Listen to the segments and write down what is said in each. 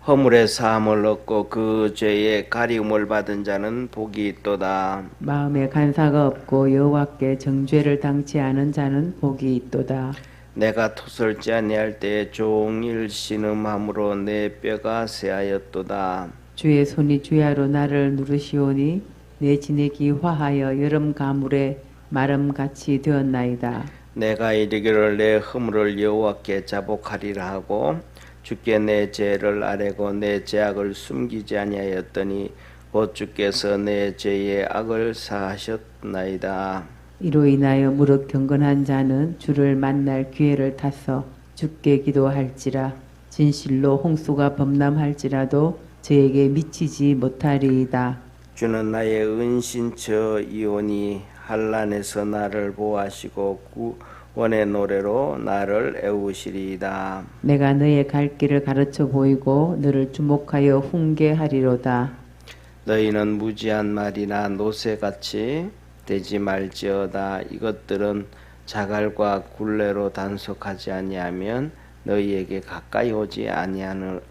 허물의 사함을 얻고 그 죄의 가리움을 받은 자는 복이 있도다. 마음에 간사가 없고 여호와께 정죄를 당치 않은 자는 복이 있도다. 내가 토설지 아니할 때에 종일 신음함으로 내 뼈가 쇠하였도다. 주의 손이 주야로 나를 누르시오니 내 진액이 화하여 여름 가물에 마름같이 되었나이다. 내가 이르기를 내 허물을 여호와께 자복하리라 하고 주께 내 죄를 아뢰고 내 죄악을 숨기지 아니하였더니 곧 주께서 내 죄의 악을 사하셨나이다. 이로 인하여 무릇 경건한 자는 주를 만날 기회를 타서 주께 기도할지라. 진실로 홍수가 범람할지라도 저에게 미치지 못하리이다. 주는 나의 은신처 이오니 한란에서 나를 보호하시고 구원의 노래로 나를 애우시리이다. 내가 너의 갈 길을 가르쳐 보이고 너를 주목하여 훈계하리로다. 너희는 무지한 말이나 노새같이 되지 말지어다. 이것들은 자갈과 굴레로 단속하지 아니하면 너희에게 가까이 오지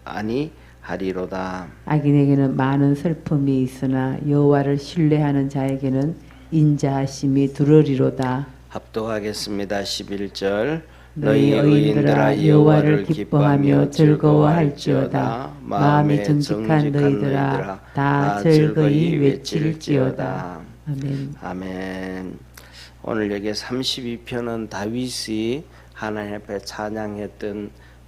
아니하리로다. 악인에게는 많은 슬픔이 있으나 여호와를 신뢰하는 자에게는 인자하심이 두르리로다. 합독하겠습니다. 11절 너희 의인들아 여호와를 기뻐하며 즐거워할지어다. 마음이 정직한 너희들아 다 즐거이 외칠지어다. 아멘. 아멘. 오늘 여기 32편은 다윗이 하나님 앞에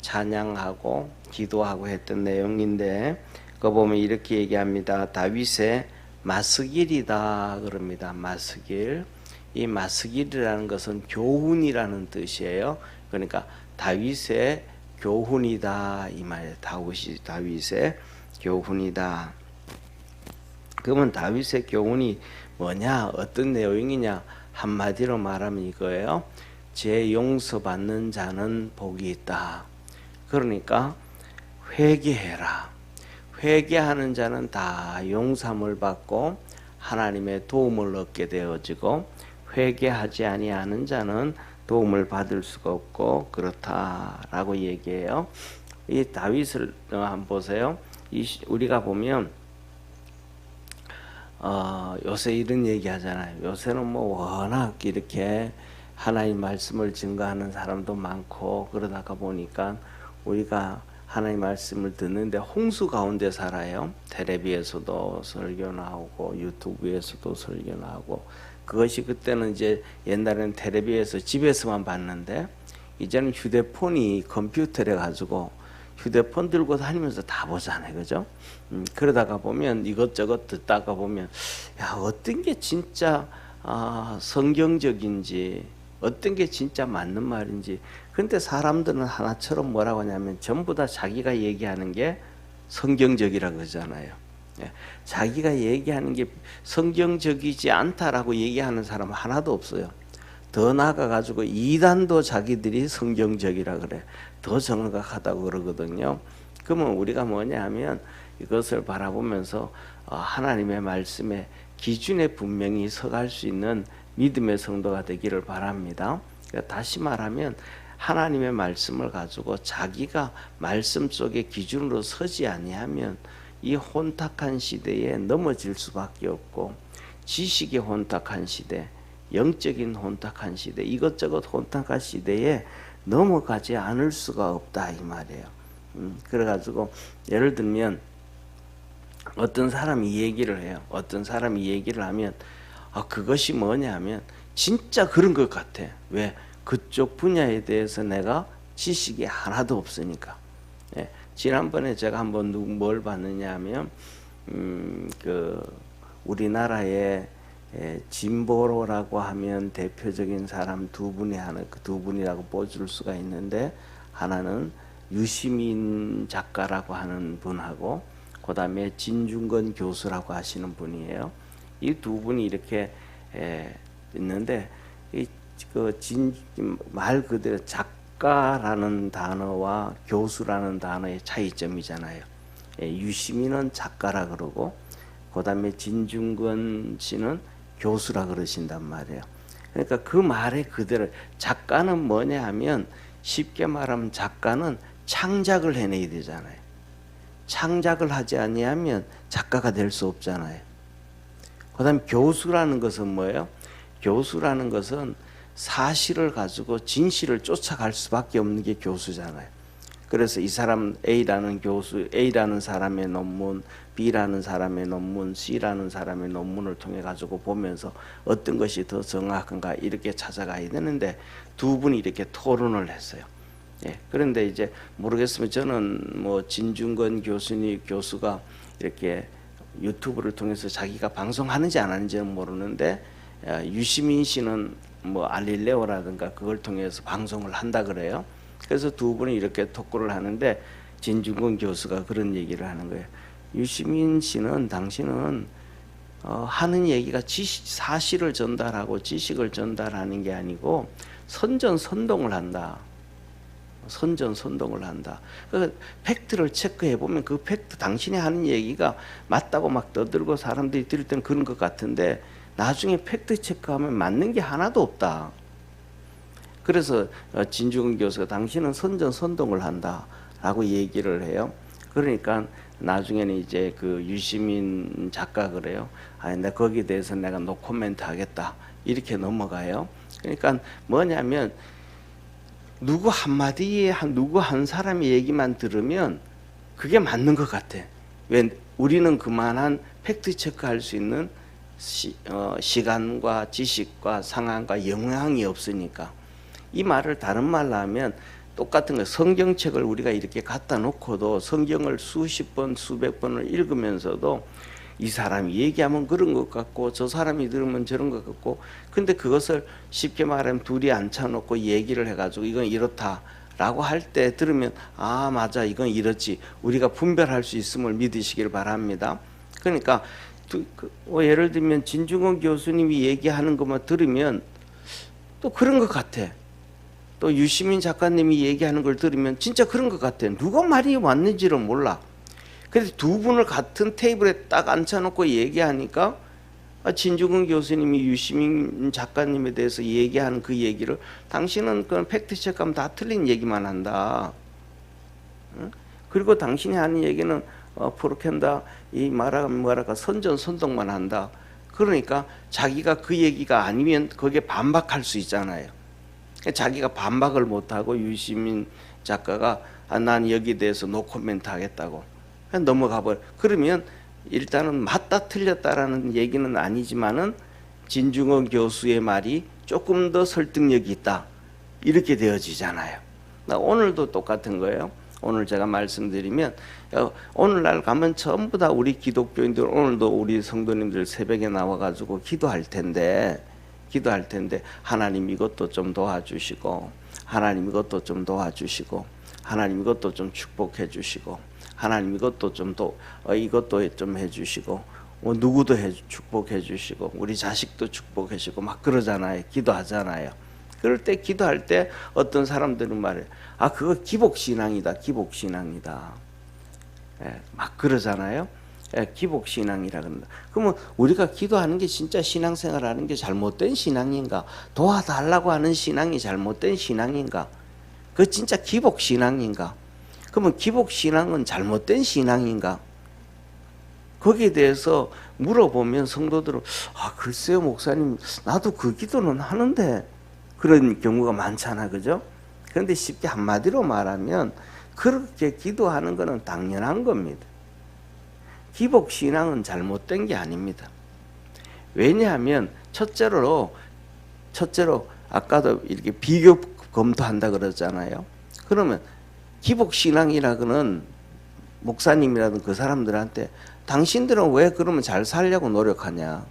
찬양하고 기도하고 했던 내용인데 그거 보면 이렇게 얘기합니다. 다윗의 마스길이다 그럽니다. 마스길. 이 마스길이라는 것은 교훈이라는 뜻이에요. 그러니까 다윗의 교훈이다 이 말이에요. 다윗의 교훈이다. 그러면 다윗의 교훈이 뭐냐? 어떤 내용이냐? 한마디로 말하면 이거예요. 죄 용서받는 자는 복이 있다. 그러니까 회개해라. 회개하는 자는 다 용서함을 받고 하나님의 도움을 얻게 되어지고 회개하지 아니하는 자는 도움을 받을 수가 없고 그렇다라고 얘기해요. 이 다윗을 한번 보세요. 우리가 보면 요새 이런 얘기 하잖아요. 요새는 뭐 워낙 이렇게 하나님 말씀을 증거하는 사람도 많고 그러다가 보니까 우리가 하나님 말씀을 듣는데 홍수 가운데 살아요. 텔레비에서도 설교 나오고 유튜브에서도 설교 나오고 그것이 그때는 이제 옛날에는 텔레비에서 집에서만 봤는데 이제는 휴대폰이 컴퓨터래 가지고 휴대폰 들고 다니면서 다 보잖아요. 그죠? 그러다가 보면 이것저것 듣다가 보면 야 어떤 게 진짜 성경적인지 어떤 게 진짜 맞는 말인지 근데 사람들은 하나처럼 뭐라고 하냐면 전부 다 자기가 얘기하는 게 성경적이라 그러잖아요. 예, 자기가 얘기하는 게 성경적이지 않다라고 얘기하는 사람 하나도 없어요. 더 나아가가지고 이단도 자기들이 성경적이라 그래. 더 정확하다고 그러거든요. 그러면 우리가 뭐냐 하면 이것을 바라보면서 하나님의 말씀에 기준에 분명히 서갈 수 있는 믿음의 성도가 되기를 바랍니다. 그러니까 다시 말하면 하나님의 말씀을 가지고 자기가 말씀 속의 기준으로 서지 아니하면 이 혼탁한 시대에 넘어질 수밖에 없고 지식의 혼탁한 시대, 영적인 혼탁한 시대, 이것저것 혼탁한 시대에 넘어가지 않을 수가 없다 이 말이에요. 그래가지고 예를 들면 어떤 사람이 이 얘기를 해요. 어떤 사람이 이 얘기를 하면 그것이 뭐냐 하면 진짜 그런 것 같아. 왜? 그쪽 분야에 대해서 내가 지식이 하나도 없으니까. 예. 지난번에 제가 한번 뭘 봤느냐 하면 그 우리나라에 진보로라고 하면 대표적인 사람 두 분이라고 뽑을 수가 있는데 하나는 유시민 작가라고 하는 분하고 그 다음에 진중권 교수라고 하시는 분이에요. 이 두 분이 이렇게 있는데 말 그대로 작가라는 단어와 교수라는 단어의 차이점이잖아요. 유시민은 작가라 그러고 그 다음에 진중권 씨는 교수라 그러신단 말이에요. 그러니까 그 말에 그대로 작가는 뭐냐 하면 쉽게 말하면 작가는 창작을 해내야 되잖아요. 창작을 하지 아니하면 작가가 될 수 없잖아요. 그다음 교수라는 것은 뭐예요? 교수라는 것은 사실을 가지고 진실을 쫓아갈 수밖에 없는 게 교수잖아요. 그래서 이 사람 A라는 교수, A라는 사람의 논문, B라는 사람의 논문, C라는 사람의 논문을 통해 가지고 보면서 어떤 것이 더 정확한가 이렇게 찾아가야 되는데 두 분이 이렇게 토론을 했어요. 예, 그런데 이제 모르겠으면 저는 뭐 진중권 교수가 이렇게 유튜브를 통해서 자기가 방송하는지 안 하는지는 모르는데 유시민 씨는 뭐 알릴레오라든가 그걸 통해서 방송을 한다 그래요. 그래서 두 분이 이렇게 토크를 하는데 진중권 교수가 그런 얘기를 하는 거예요. 유시민 씨는 당신은 하는 얘기가 사실을 전달하고 지식을 전달하는 게 아니고 선전선동을 한다. 선전선동을 한다. 그 팩트를 체크해 보면 그 팩트 당신이 하는 얘기가 맞다고 막 떠들고 사람들이 들을 때는 그런 것 같은데 나중에 팩트 체크하면 맞는 게 하나도 없다. 그래서 진중권 교수가 당신은 선전선동을 한다라고 얘기를 해요. 그러니까 나중에는 이제 그 유시민 작가 그래요. 나 거기에 대해서 내가 노코멘트 하겠다 이렇게 넘어가요. 그러니까 뭐냐면 누구 한마디에 누구 한 사람의 얘기만 들으면 그게 맞는 것 같아. 왜 우리는 그만한 팩트 체크할 수 있는 시간과 지식과 상황과 영향이 없으니까. 이 말을 다른 말로 하면 똑같은 거. 성경책을 우리가 이렇게 갖다 놓고도 성경을 수십 번 수백 번을 읽으면서도 이 사람이 얘기하면 그런 것 같고 저 사람이 들으면 저런 것 같고, 근데 그것을 쉽게 말하면 둘이 앉혀놓고 얘기를 해가지고 이건 이렇다라고 할 때 들으면 아 맞아 이건 이렇지 우리가 분별할 수 있음을 믿으시길 바랍니다. 그러니까 예를 들면 진중권 교수님이 얘기하는 것만 들으면 또 그런 것 같아. 또 유시민 작가님이 얘기하는 걸 들으면 진짜 그런 것 같아. 누가 말이 맞는지를 몰라. 그래서 두 분을 같은 테이블에 딱 앉혀놓고 얘기하니까 진중권 교수님이 유시민 작가님에 대해서 얘기하는 그 얘기를 당신은 그런 팩트 체크하면 다 틀린 얘기만 한다. 그리고 당신이 하는 얘기는 프로캔다 이 뭐랄까 선전선동만 한다. 그러니까 자기가 그 얘기가 아니면 거기에 반박할 수 있잖아요. 자기가 반박을 못하고 유시민 작가가 난 여기에 대해서 노코멘트 하겠다고 넘어가 버려. 그러면 일단은 맞다 틀렸다라는 얘기는 아니지만은 진중권 교수의 말이 조금 더 설득력이 있다 이렇게 되어지잖아요. 오늘도 똑같은 거예요. 오늘 제가 말씀드리면 오늘날 가면 전부 다 우리 기독교인들 오늘도 우리 성도님들 새벽에 나와가지고 기도할 텐데 하나님 이것도 좀 도와주시고 하나님 이것도 좀 도와주시고 하나님 이것도 좀 축복해 주시고 하나님 이것도 이것도 좀 해주시고 누구도 축복해 주시고 우리 자식도 축복해 주시고 막 그러잖아요. 기도하잖아요. 그럴 때 기도할 때 어떤 사람들은 말해 그거 기복신앙이다 기복신앙이다 막 그러잖아요. 기복신앙이라 그런다. 그러면 우리가 기도하는 게 진짜 신앙생활하는 게 잘못된 신앙인가? 도와달라고 하는 신앙이 잘못된 신앙인가? 그 진짜 기복신앙인가? 그러면 기복신앙은 잘못된 신앙인가? 거기에 대해서 물어보면 성도들은 글쎄요 목사님 나도 그 기도는 하는데 그런 경우가 많잖아. 그죠? 그런데 쉽게 한마디로 말하면 그렇게 기도하는 것은 당연한 겁니다. 기복신앙은 잘못된 게 아닙니다. 왜냐하면 첫째로 아까도 이렇게 비교 검토한다 그러잖아요. 그러면 기복신앙이라고는 목사님이라든 그 사람들한테 당신들은 왜 그러면 잘 살려고 노력하냐?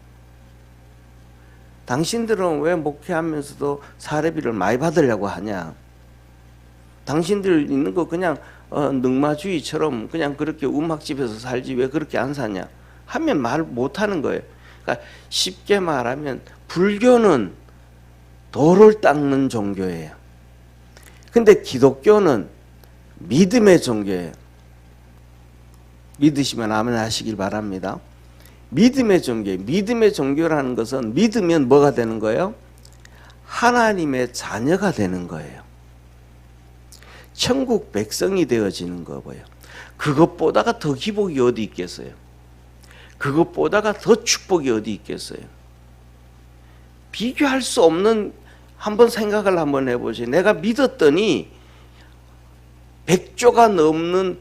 당신들은 왜 목회하면서도 사례비를 많이 받으려고 하냐? 당신들 있는 거 그냥 능마주의처럼 그냥 그렇게 음악집에서 살지 왜 그렇게 안 사냐? 하면 말 못하는 거예요. 그러니까 쉽게 말하면 불교는 돌을 닦는 종교예요. 근데 기독교는 믿음의 종교예요. 믿으시면 아멘 하시길 바랍니다. 믿음의 종교예요. 믿음의 종교라는 것은 믿으면 뭐가 되는 거예요? 하나님의 자녀가 되는 거예요. 천국 백성이 되어지는 거고요. 그것보다가 더 기복이 어디 있겠어요? 그것보다가 더 축복이 어디 있겠어요? 비교할 수 없는, 한번 생각을 한번 해보세요. 내가 믿었더니 100조가 넘는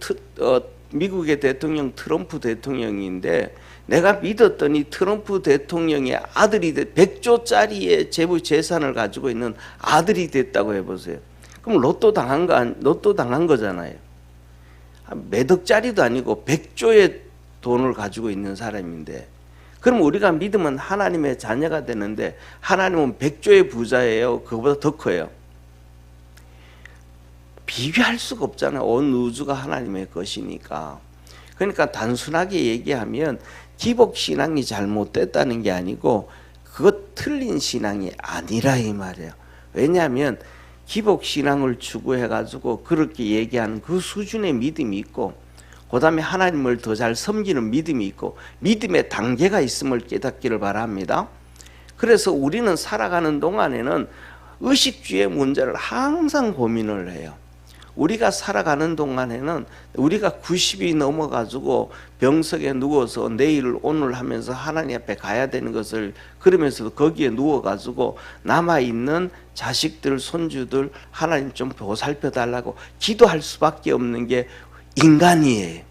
미국의 대통령 트럼프 대통령인데, 내가 믿었더니 트럼프 대통령의 아들이 100조짜리의 재산을 가지고 있는 아들이 됐다고 해보세요. 그럼 로또 당한 거잖아요. 몇 억짜리도 아니고 100조의 돈을 가지고 있는 사람인데, 그럼 우리가 믿으면 하나님의 자녀가 되는데, 하나님은 100조의 부자예요? 그거보다 더 커요? 비교할 수가 없잖아요. 온 우주가 하나님의 것이니까. 그러니까 단순하게 얘기하면 기복신앙이 잘못됐다는 게 아니고, 그것 틀린 신앙이 아니라 이 말이에요. 왜냐하면 기복신앙을 추구해가지고 그렇게 얘기하는 그 수준의 믿음이 있고, 그 다음에 하나님을 더 잘 섬기는 믿음이 있고, 믿음의 단계가 있음을 깨닫기를 바랍니다. 그래서 우리는 살아가는 동안에는 의식주의 문제를 항상 고민을 해요. 우리가 살아가는 동안에는 우리가 90이 넘어가지고 병석에 누워서 내일 오늘 하면서 하나님 앞에 가야 되는 것을, 그러면서도 거기에 누워가지고 남아있는 자식들 손주들 하나님 좀 보살펴 달라고 기도할 수밖에 없는 게 인간이에요.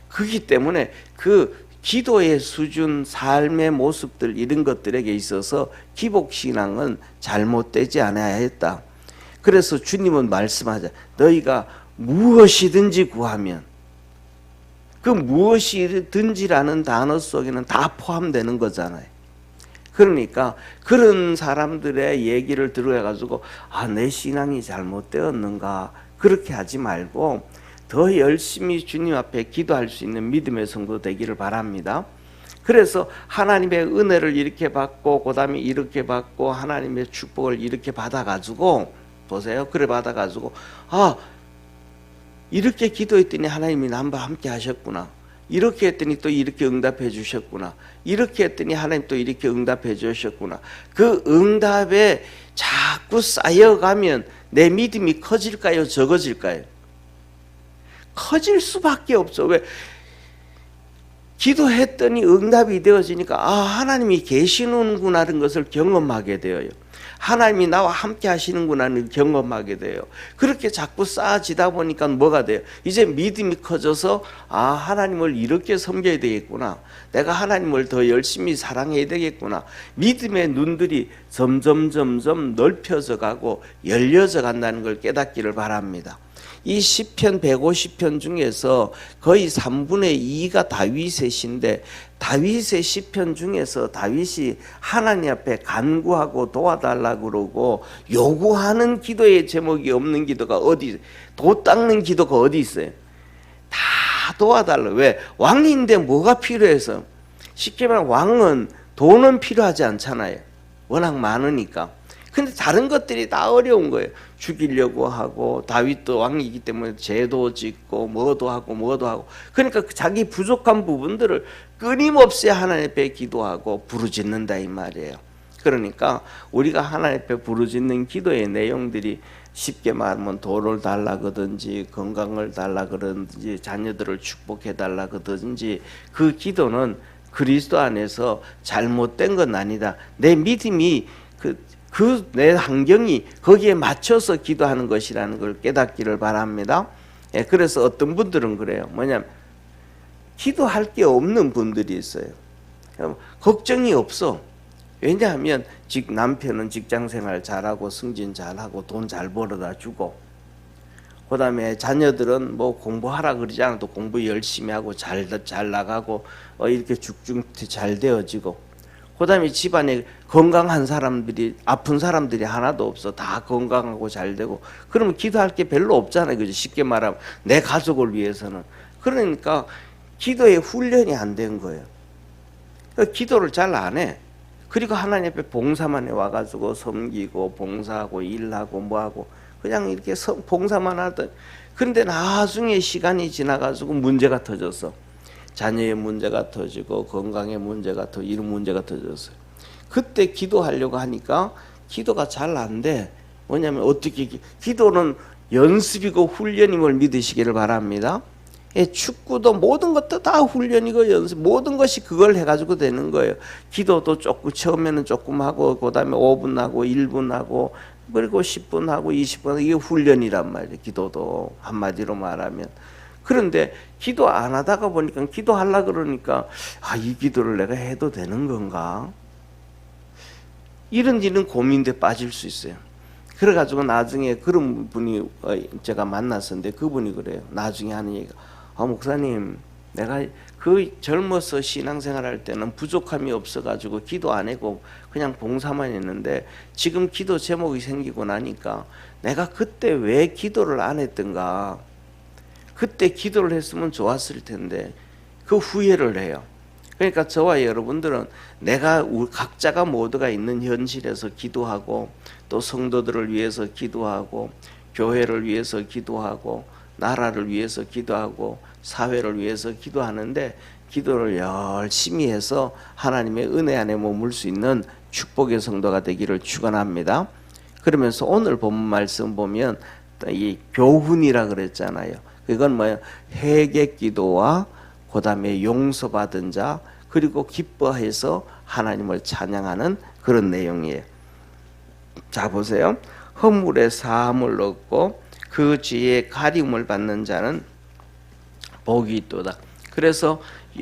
그렇기 때문에 그 기도의 수준, 삶의 모습들, 이런 것들에게 있어서 기복신앙은 잘못되지 않아야 했다. 그래서 주님은 말씀하자. 너희가 무엇이든지 구하면, 그 무엇이든지라는 단어 속에는 다 포함되는 거잖아요. 그러니까 그런 사람들의 얘기를 들어가지고 내 신앙이 잘못되었는가, 그렇게 하지 말고 더 열심히 주님 앞에 기도할 수 있는 믿음의 성도 되기를 바랍니다. 그래서 하나님의 은혜를 이렇게 받고, 그 다음에 이렇게 받고, 하나님의 축복을 이렇게 받아가지고, 보세요. 그래 받아가지고 이렇게 기도했더니 하나님이 나와 함께 하셨구나, 이렇게 했더니 또 이렇게 응답해 주셨구나, 이렇게 했더니 하나님 또 이렇게 응답해 주셨구나. 그 응답에 자꾸 쌓여가면 내 믿음이 커질까요, 적어질까요? 커질 수밖에 없어. 왜? 기도했더니 응답이 되어지니까 하나님이 계시는구나라는 것을 경험하게 되어요. 하나님이 나와 함께 하시는구나를 경험하게 돼요. 그렇게 자꾸 쌓아지다 보니까 뭐가 돼요? 이제 믿음이 커져서 하나님을 이렇게 섬겨야 되겠구나, 내가 하나님을 더 열심히 사랑해야 되겠구나. 믿음의 눈들이 점점 넓혀져 가고 열려져 간다는 걸 깨닫기를 바랍니다. 이 시편 150편 중에서 거의 3분의 2가 다윗의 시인데, 다윗의 시편 중에서 다윗이 하나님 앞에 간구하고 도와달라고 그러고 요구하는 기도의 제목이 없는 기도가 어디, 도 닦는 기도가 어디 있어요? 다 도와달라. 왜? 왕인데 뭐가 필요해서? 쉽게 말하면 왕은 돈은 필요하지 않잖아요. 워낙 많으니까. 근데 다른 것들이 다 어려운 거예요. 죽이려고 하고, 다윗도 왕이기 때문에 죄도 짓고 뭐도 하고 그러니까 자기 부족한 부분들을 끊임없이 하나님 앞에 기도하고 부르짖는다 이 말이에요. 그러니까 우리가 하나님 앞에 부르짖는 기도의 내용들이 쉽게 말하면 돈을 달라거든지, 건강을 달라거든지, 자녀들을 축복해 달라거든지, 그 기도는 그리스도 안에서 잘못된 건 아니다. 내 믿음이 내 환경이 거기에 맞춰서 기도하는 것이라는 걸 깨닫기를 바랍니다. 그래서 어떤 분들은 그래요. 뭐냐면 기도할 게 없는 분들이 있어요. 걱정이 없어. 왜냐하면 남편은 직장생활 잘하고 승진 잘하고 돈 잘 벌어다 주고, 그 다음에 자녀들은 뭐 공부하라 그러지 않아도 공부 열심히 하고 잘 나가고 이렇게 쭉쭉 잘 되어지고, 그 다음에 집안에 건강한 사람들이, 아픈 사람들이 하나도 없어. 다 건강하고 잘 되고. 그러면 기도할 게 별로 없잖아요. 그죠? 쉽게 말하면 내 가족을 위해서는. 그러니까 기도의 훈련이 안 된 거예요. 그러니까 기도를 잘 안 해. 그리고 하나님 앞에 봉사만 해 와가지고 섬기고 봉사하고 일하고 뭐하고 그냥 이렇게 봉사만 하던. 그런데 나중에 시간이 지나가지고 문제가 터졌어. 자녀의 문제가 터지고 건강의 문제가 터지고 이런 문제가 터졌어요. 그때 기도하려고 하니까 기도가 잘 안 돼. 뭐냐면 어떻게 기도는 연습이고 훈련임을 믿으시기를 바랍니다. 예, 축구도 모든 것도 다 훈련이고 연습, 모든 것이 그걸 해가지고 되는 거예요. 기도도 조금 처음에는 조금 하고 그다음에 5분 하고 1분 하고 그리고 10분 하고 20분 하고 이게 훈련이란 말이에요. 기도도 한마디로 말하면. 그런데 기도 안 하다가 보니까 기도하려고 그러니까 이 기도를 내가 해도 되는 건가? 이런 고민에 빠질 수 있어요. 그래가지고 나중에 그런 분이 제가 만났었는데 그분이 그래요. 나중에 하는 얘기가 목사님, 내가 그 젊어서 신앙생활 할 때는 부족함이 없어가지고 기도 안 하고 그냥 봉사만 했는데 지금 기도 제목이 생기고 나니까 내가 그때 왜 기도를 안 했던가, 그때 기도를 했으면 좋았을 텐데 그 후회를 해요. 그러니까 저와 여러분들은 내가 각자가 모두가 있는 현실에서 기도하고 또 성도들을 위해서 기도하고 교회를 위해서 기도하고 나라를 위해서 기도하고 사회를 위해서 기도하는데 기도를 열심히 해서 하나님의 은혜 안에 머물 수 있는 축복의 성도가 되기를 축원합니다. 그러면서 오늘 본 말씀 보면 이 교훈이라 그랬잖아요. 그건 뭐예요? 회개 기도와 그다음에 용서받은 자 그리고 기뻐해서 하나님을 찬양하는 그런 내용이에요. 자 보세요. 허물의 사함을 얻고 그 죄의 가림을 받는 자는 복이 있도다. 그래서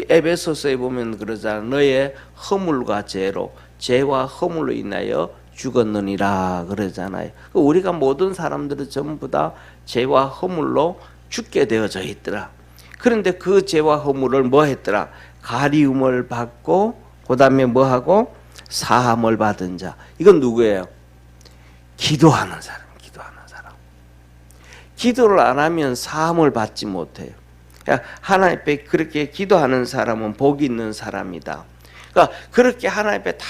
에베소서에 보면 그러잖아. 너의 허물과 죄로 죄와 허물로 인하여 죽었느니라 그러잖아요. 우리가 모든 사람들은 전부 다 죄와 허물로 죽게 되어져 있더라. 그런데 그 죄와 허물을 뭐 했더라? 가리움을 받고 그 다음에 뭐 하고? 사함을 받은 자. 이건 누구예요? 기도하는 사람. 기도를 안 하면 사함을 받지 못해요. 그러니까 하나님 앞에 그렇게 기도하는 사람은 복이 있는 사람이다. 그러니까 그렇게 하나님 앞에 다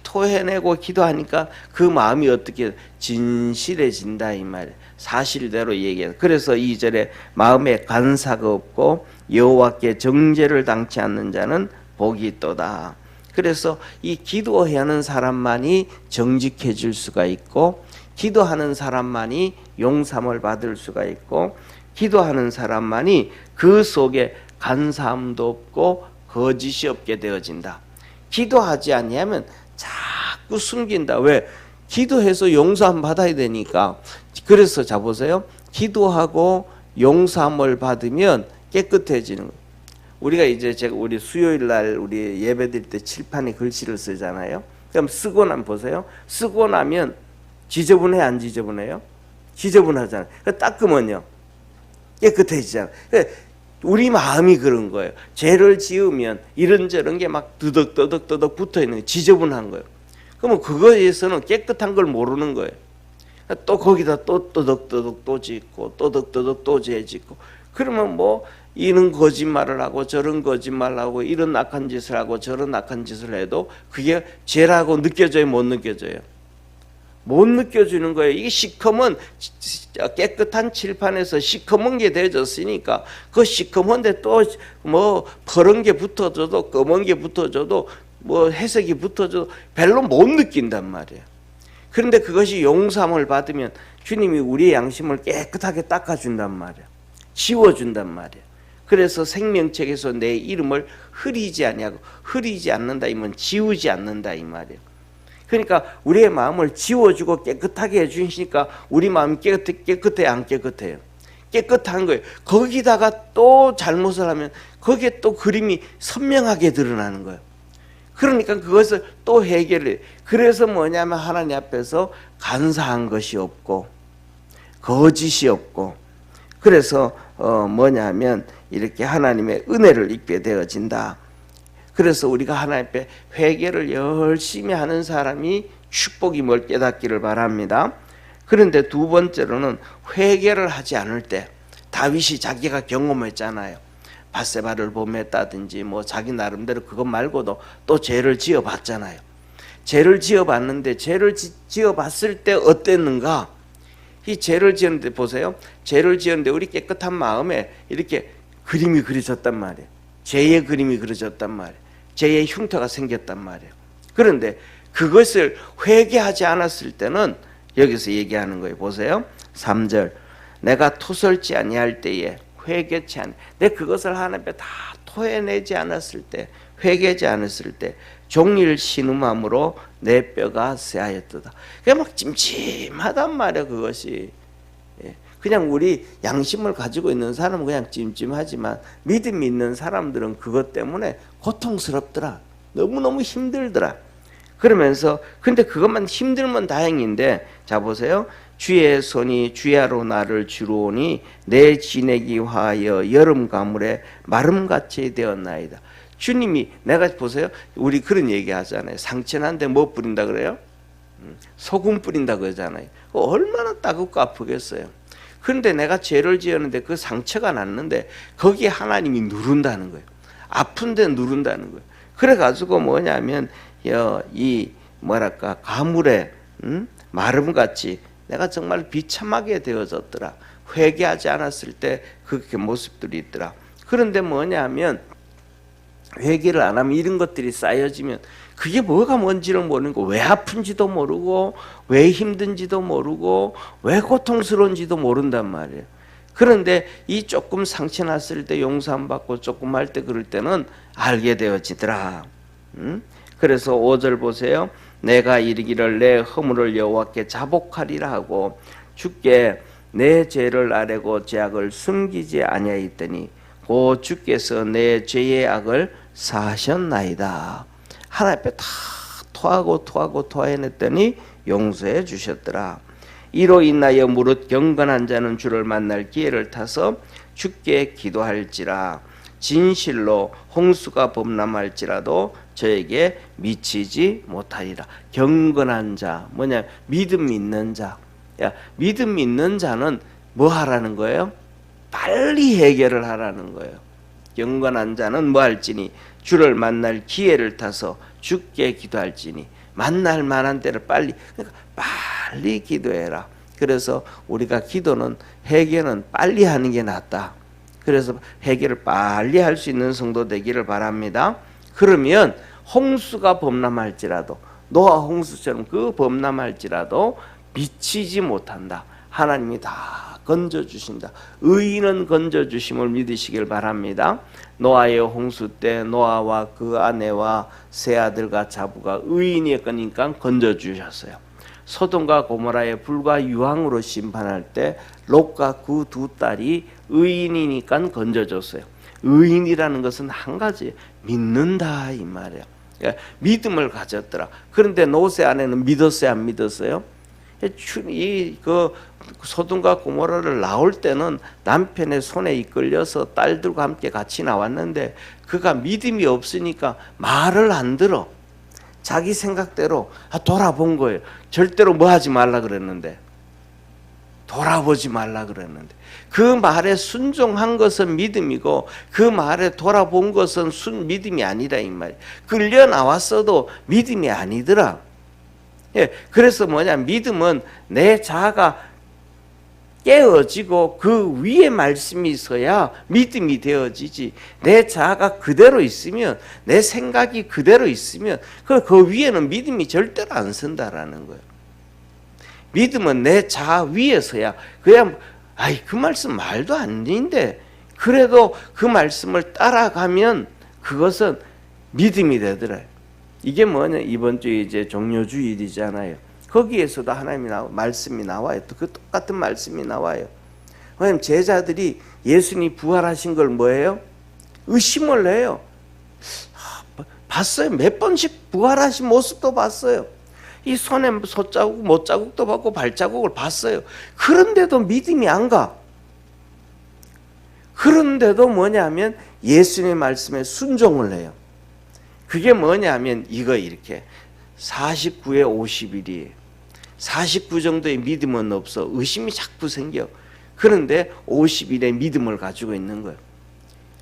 토해내고 기도하니까 그 마음이 어떻게 진실해진다 이 말이에요. 사실대로 얘기해요. 그래서 2절에 마음에 간사가 없고 여호와께 정죄를 당치 않는 자는 복이 있도다. 그래서 이 기도해야 하는 사람만이 정직해질 수가 있고 기도하는 사람만이 용서함을 받을 수가 있고 기도하는 사람만이 그 속에 간사함도 없고 거짓이 없게 되어진다. 기도하지 아니하면 자꾸 숨긴다. 왜? 기도해서 용서함 받아야 되니까. 그래서 자 보세요. 기도하고 용서함을 받으면 깨끗해지는 거예요. 우리가 이제 우리 수요일 날 우리 예배 드릴 때 칠판에 글씨를 쓰잖아요. 그럼 쓰고 나면 보세요. 쓰고 나면 지저분해 안 지저분해요? 지저분하잖아요. 닦으면요 깨끗해지잖아요. 우리 마음이 그런 거예요. 죄를 지으면 이런저런 게 막 더덕더덕 붙어 있는 게 지저분한 거예요. 그러면 그거에서는 깨끗한 걸 모르는 거예요. 또 거기다 또 떠덕떠덕 또 짓고 떠덕떠덕 또 죄 짓고 그러면 뭐 이런 거짓말을 하고 저런 거짓말을 하고 이런 악한 짓을 하고 저런 악한 짓을 해도 그게 죄라고 느껴져요? 못 느껴져요? 못 느껴지는 거예요. 이게 시커먼 깨끗한 칠판에서 시커먼 게 되어졌으니까 그 시커먼데 또 뭐 퍼런 게 붙어져도 검은 게 붙어져도 뭐 회색이 붙어져도 별로 못 느낀단 말이에요. 그런데 그것이 용서함을 받으면 주님이 우리의 양심을 깨끗하게 닦아준단 말이에요. 지워준단 말이에요. 그래서 생명책에서 내 이름을 흐리지 아니하고 흐리지 않는다 이면 지우지 않는다 이 말이에요. 그러니까 우리의 마음을 지워주고 깨끗하게 해주시니까 우리 마음이 깨끗해요? 안 깨끗해요? 깨끗한 거예요. 거기다가 또 잘못을 하면 거기에 또 그림이 선명하게 드러나는 거예요. 그러니까 그것을 또 해결을 해요. 그래서 뭐냐면 하나님 앞에서 간사한 것이 없고 거짓이 없고 그래서 뭐냐면 이렇게 하나님의 은혜를 입게 되어진다. 그래서 우리가 하나님 앞에 회개를 열심히 하는 사람이 축복임을 깨닫기를 바랍니다. 그런데 두 번째로는 회개를 하지 않을 때 다윗이 자기가 경험했잖아요. 밧세바를 범했다든지 뭐 자기 나름대로 그것 말고도 또 죄를 지어봤잖아요. 죄를 지어봤는데 죄를 지어봤을 때 어땠는가? 이 죄를 지었는데 보세요. 죄를 지었는데 우리 깨끗한 마음에 이렇게 그림이 그려졌단 말이에요. 죄의 그림이 그려졌단 말이에요. 죄의 흉터가 생겼단 말이에요. 그런데 그것을 회개하지 않았을 때는 여기서 얘기하는 거예요. 보세요. 3절 내가 토설지 아니할 때에 회개치 아니 내 그것을 하나님 앞에 다 토해내지 않았을 때 회개하지 않았을 때 종일 신음함으로 내 뼈가 쇠하였도다. 그게 막 찜찜하단 말이야 그것이. 그냥 우리 양심을 가지고 있는 사람은 그냥 찜찜하지만 믿음이 있는 사람들은 그것 때문에 고통스럽더라. 너무너무 힘들더라. 그러면서 근데 그것만 힘들면 다행인데 자 보세요. 주의 손이 주야로 나를 주로오니 내 지내기 화하여 여름 가물에 마름같이 되었나이다. 주님이 내가 보세요. 우리 그런 얘기 하잖아요. 상처난데 뭐 뿌린다 그래요? 소금 뿌린다 그러잖아요. 얼마나 따갑고 아프겠어요. 그런데 내가 죄를 지었는데 그 상처가 났는데 거기에 하나님이 누른다는 거예요. 아픈데 누른다는 거예요. 그래가지고 뭐냐면 이 뭐랄까 가물에 마름같이 내가 정말 비참하게 되어졌더라. 회개하지 않았을 때 그렇게 모습들이 있더라. 그런데 뭐냐면 회개를 안 하면 이런 것들이 쌓여지면 그게 뭐가 뭔지를 모르는 거, 왜 아픈지도 모르고 왜 힘든지도 모르고 왜 고통스러운지도 모른단 말이에요. 그런데 이 조금 상처 났을 때 용서 안 받고 조금 할 때 그럴 때는 알게 되어지더라. 그래서 5절 보세요. 내가 이르기를 내 허물을 여호와께 자복하리라 하고 주께 내 죄를 아뢰고 죄악을 숨기지 아니하였더니 고 주께서 내 죄의 악을 사하셨나이다. 하나님 앞에 다 토해냈더니 용서해 주셨더라. 이로 인하여 무릇 경건한 자는 주를 만날 기회를 타서 주께 기도할지라. 진실로 홍수가 범람할지라도 저에게 미치지 못하리라. 경건한 자 뭐냐? 믿음 있는 자. 야, 믿음 있는 자는 뭐 하라는 거예요? 빨리 해결을 하라는 거예요. 경건한 자는 뭐 할지니 주를 만날 기회를 타서 주께 기도할지니 만날 만한 때를 빨리 그러니까 빨리 기도해라. 그래서 우리가 기도는 해결은 빨리 하는 게 낫다. 그래서 해결을 빨리 할 수 있는 성도 되기를 바랍니다. 그러면 홍수가 범람할지라도 노아 홍수처럼 그 범람할지라도 미치지 못한다. 하나님이 다 건져주신다. 의인은 건져주심을 믿으시길 바랍니다. 노아의 홍수 때 노아와 그 아내와 세 아들과 자부가 의인이었으니까 건져주셨어요. 소돔과 고모라의 불과 유황으로 심판할 때 롯과 그 두 딸이 의인이니까 건져줬어요. 의인이라는 것은 한 가지 믿는다 이 말이에요. 그러니까 믿음을 가졌더라. 그런데 롯의 아내는 믿었어요, 안 믿었어요? 그 소돔과 고모라를 나올 때는 남편의 손에 이끌려서 딸들과 함께 같이 나왔는데 그가 믿음이 없으니까 말을 안 들어. 자기 생각대로 돌아본 거예요. 절대로 뭐 하지 말라 그랬는데 돌아보지 말라 그랬는데 그 말에 순종한 것은 믿음이고 그 말에 돌아본 것은 믿음이 아니라 이 말이에요. 끌려 나왔어도 믿음이 아니더라. 예, 그래서 뭐냐 믿음은 내 자아가 깨어지고 그 위에 말씀이 있어야 믿음이 되어지지. 내 자아가 그대로 있으면 내 생각이 그대로 있으면 그 위에는 믿음이 절대로 안 선다라는 거예요. 믿음은 내 자아 위에서야 그냥 그 말씀 말도 안 되는데 그래도 그 말씀을 따라가면 그것은 믿음이 되더라요. 이게 뭐냐 이번 주에 이제 종료주일이잖아요. 거기에서도 하나님이 말씀이 나와요. 또 그 똑같은 말씀이 나와요. 왜냐면 제자들이 예수님이 부활하신 걸 뭐예요? 의심을 해요. 봤어요. 몇 번씩 부활하신 모습도 봤어요. 이 손에 손자국, 못자국도 봤고 발자국을 봤어요. 그런데도 믿음이 안 가. 그런데도 뭐냐면 예수님의 말씀에 순종을 해요. 그게 뭐냐면 이거 이렇게 49에 50일이에요. 49 정도의 믿음은 없어. 의심이 자꾸 생겨. 그런데 50일의 믿음을 가지고 있는 거예요.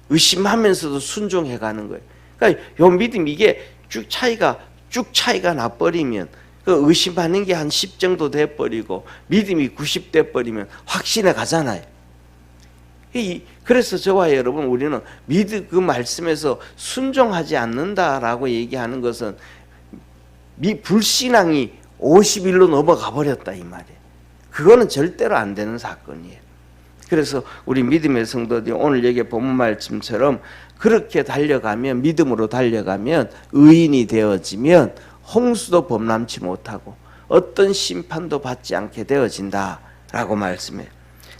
의심하면서도 순종해 가는 거예요. 그러니까 요 믿음 이게 쭉 차이가 나버리면 그 의심하는 게 한 10 정도 돼버리고 믿음이 90 돼버리면 확신에 가잖아요. 그래서 저와 여러분 우리는 그 말씀에서 순종하지 않는다라고 얘기하는 것은 불신앙이 50일로 넘어가 버렸다 이 말이에요. 그거는 절대로 안 되는 사건이에요. 그래서 우리 믿음의 성도들이 오늘 여기 본문 말씀처럼 그렇게 달려가면, 믿음으로 달려가면, 의인이 되어지면 홍수도 범람치 못하고 어떤 심판도 받지 않게 되어진다라고 말씀해요.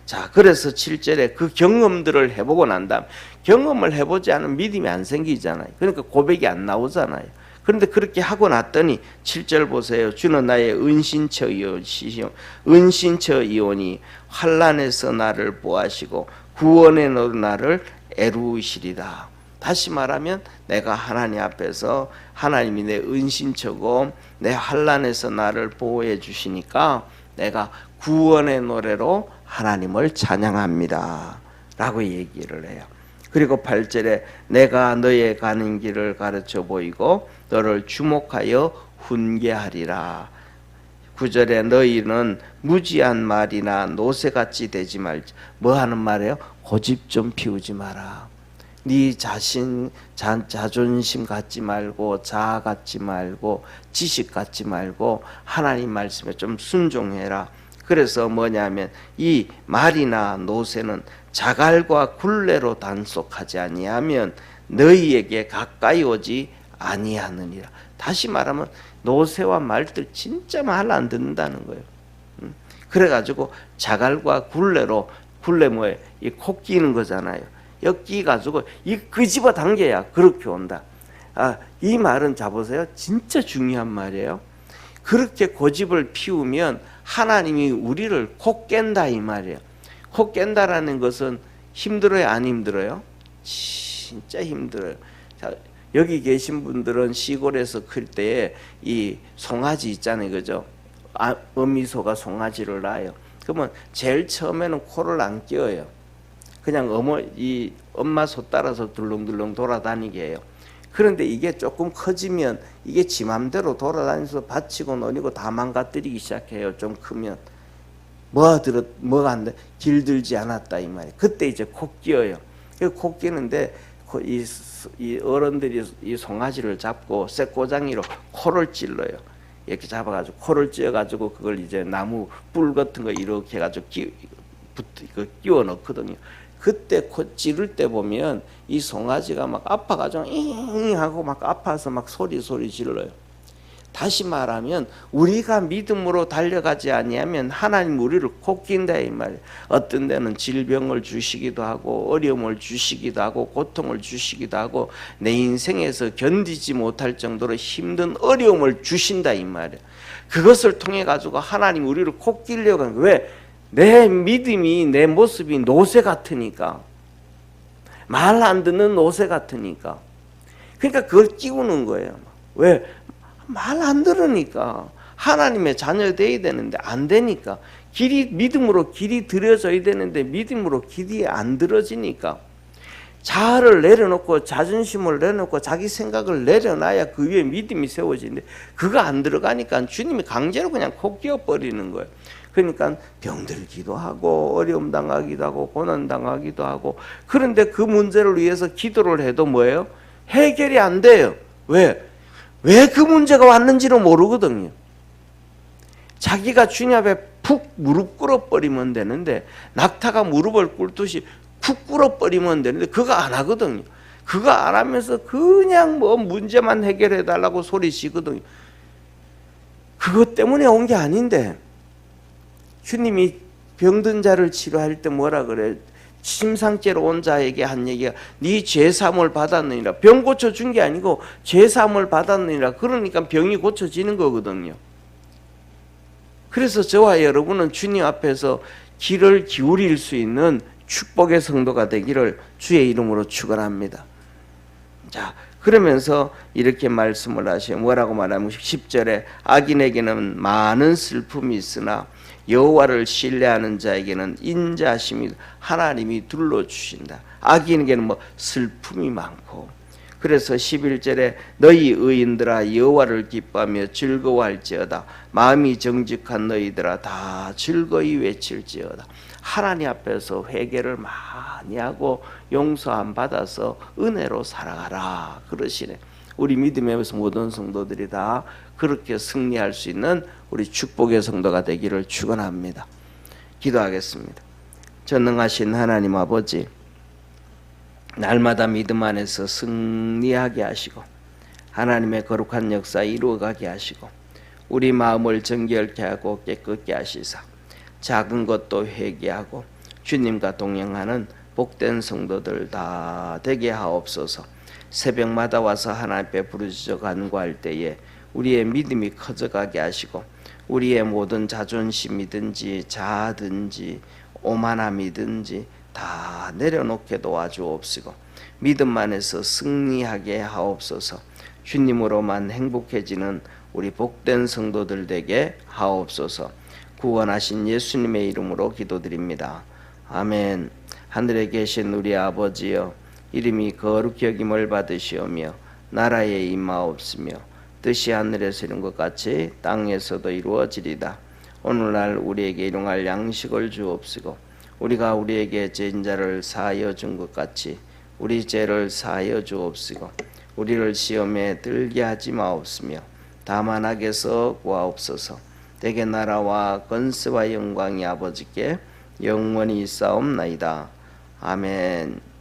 자, 그래서 7절에 그 경험들을 해보고 난 다음, 경험을 해보지 않으면 믿음이 안 생기잖아요. 그러니까 고백이 안 나오잖아요. 그런데 그렇게 하고 났더니 7절 보세요. 주는 나의 은신처이오니 환난에서 나를 보하시고 구원의 나를 애루시리다. 다시 말하면 내가 하나님 앞에서, 하나님이 내 은신처고 내 환난에서 나를 보호해 주시니까 내가 구원의 노래로 하나님을 찬양합니다 라고 얘기를 해요. 그리고 8절에 내가 너의 가는 길을 가르쳐 보이고 너를 주목하여 훈계하리라. 9절에 너희는 무지한 말이나 노새같이 되지 말지. 뭐 하는 말이에요? 고집 좀 피우지 마라. 네 자신 자존심 갖지 말고, 자아 갖지 말고, 지식 갖지 말고 하나님 말씀에 좀 순종해라. 그래서 뭐냐면 이 말이나 노새는 자갈과 굴레로 단속하지 아니하면 너희에게 가까이 오지 아니하느니라. 다시 말하면 노새와 말들 진짜 말 안 듣는다는 거예요. 그래가지고 자갈과 굴레로, 굴레 뭐예요? 이 코 끼는 거잖아요. 여기 가지고 그 집어 당겨야 그렇게 온다. 이 말은 자보세요. 진짜 중요한 말이에요. 그렇게 고집을 피우면 하나님이 우리를 코 깬다 이 말이에요. 코 깬다라는 것은 힘들어요, 안 힘들어요? 진짜 힘들어요. 자, 여기 계신 분들은 시골에서 클 때에 이 송아지 있잖아요, 그죠? 어미소가 송아지를 낳아요. 그러면 제일 처음에는 코를 안 끼워요. 그냥 이 엄마 소 따라서 둘렁둘렁 돌아다니게 해요. 그런데 이게 조금 커지면 이게 지 맘대로 돌아다니면서 받치고 노니고 다 망가뜨리기 시작해요. 좀 크면 뭐가 안 돼? 길들지 않았다 이 말이에요. 그때 이제 코 끼어요. 코 끼는데 이 어른들이 이 송아지를 잡고 쇠꼬장이로 코를 찔러요. 이렇게 잡아가지고 코를 찧어가지고 그걸 이제 나무 뿔 같은 거 이렇게 해가지고 끼워 넣거든요. 그때 코 찌를 때 보면 이 송아지가 막 아파가지고 잉 하고 막 아파서 막 소리 질러요. 다시 말하면 우리가 믿음으로 달려가지 아니하면 하나님 우리를 코 낀다 이 말이에요. 어떤 데는 질병을 주시기도 하고 어려움을 주시기도 하고 고통을 주시기도 하고 내 인생에서 견디지 못할 정도로 힘든 어려움을 주신다 이 말이에요. 그것을 통해 가지고 하나님 우리를 코 끼려고 하는 거예요. 왜? 내 믿음이, 내 모습이 노새 같으니까, 말 안 듣는 노새 같으니까. 그러니까 그걸 끼우는 거예요. 왜? 말 안 들으니까. 하나님의 자녀 되어야 되는데 안 되니까. 믿음으로 길이 들여져야 되는데 믿음으로 길이 안 들어지니까. 자아를 내려놓고 자존심을 내려놓고 자기 생각을 내려놔야 그 위에 믿음이 세워지는데 그거 안 들어가니까 주님이 강제로 그냥 코 끼워버리는 거예요. 그러니까 병들기도 하고 어려움 당하기도 하고 고난 당하기도 하고. 그런데 그 문제를 위해서 기도를 해도 뭐예요? 해결이 안 돼요. 왜 그 문제가 왔는지는 모르거든요. 자기가 주님 앞에 푹 무릎 꿇어버리면 되는데, 낙타가 무릎을 꿇듯이 푹 꿇어버리면 되는데 그거 안 하거든요. 그거 안 하면서 그냥 뭐 문제만 해결해 달라고 소리치거든요. 그것 때문에 온 게 아닌데, 주님이 병든 자를 치료할 때 뭐라 그래? 심상죄로 온 자에게 한 얘기가 네 죄사함을 받았느니라. 병 고쳐준 게 아니고 죄사함을 받았느니라. 그러니까 병이 고쳐지는 거거든요. 그래서 저와 여러분은 주님 앞에서 귀를 기울일 수 있는 축복의 성도가 되기를 주의 이름으로 축원합니다. 자, 그러면서 이렇게 말씀을 하셔요. 뭐라고 말하면 10절에 악인에게는 많은 슬픔이 있으나 여호와를 신뢰하는 자에게는 인자심이 하나님이 둘러주신다. 악인에게는 뭐 슬픔이 많고. 그래서 11절에 너희 의인들아 여호와를 기뻐하며 즐거워할지어다. 마음이 정직한 너희들아 다 즐거이 외칠지어다. 하나님 앞에서 회개를 많이 하고 용서함 받아서 은혜로 살아가라 그러시네. 우리 믿음의 모든 성도들이 다 그렇게 승리할 수 있는 우리 축복의 성도가 되기를 축원합니다. 기도하겠습니다. 전능하신 하나님 아버지, 날마다 믿음 안에서 승리하게 하시고 하나님의 거룩한 역사 이루어가게 하시고 우리 마음을 정결케 하고 깨끗게 하시사 작은 것도 회개하고 주님과 동행하는 복된 성도들 다 되게 하옵소서. 새벽마다 와서 하나님 앞에 부르짖어 간구할 때에 우리의 믿음이 커져가게 하시고 우리의 모든 자존심이든지 자아든지 오만함이든지 다 내려놓게 도와주옵시고 믿음 안에서 승리하게 하옵소서. 주님으로만 행복해지는 우리 복된 성도들 되게 하옵소서. 구원하신 예수님의 이름으로 기도드립니다. 아멘. 하늘에 계신 우리 아버지여, 이름이 거룩히 여김을 받으시오며 나라에 임하옵시며 뜻이 하늘에서 이룬 것 같이 땅에서도 이루어지리다. 오늘날 우리에게 일용할 양식을 주옵시고 우리가 우리에게 죄인 자를 사하여 준 것 같이 우리 죄를 사하여 주옵시고 우리를 시험에 들게 하지 마옵시며 다만 악에서 구하옵소서. 대개 나라와 권세와 영광이 아버지께 영원히 있사옵나이다. 아멘.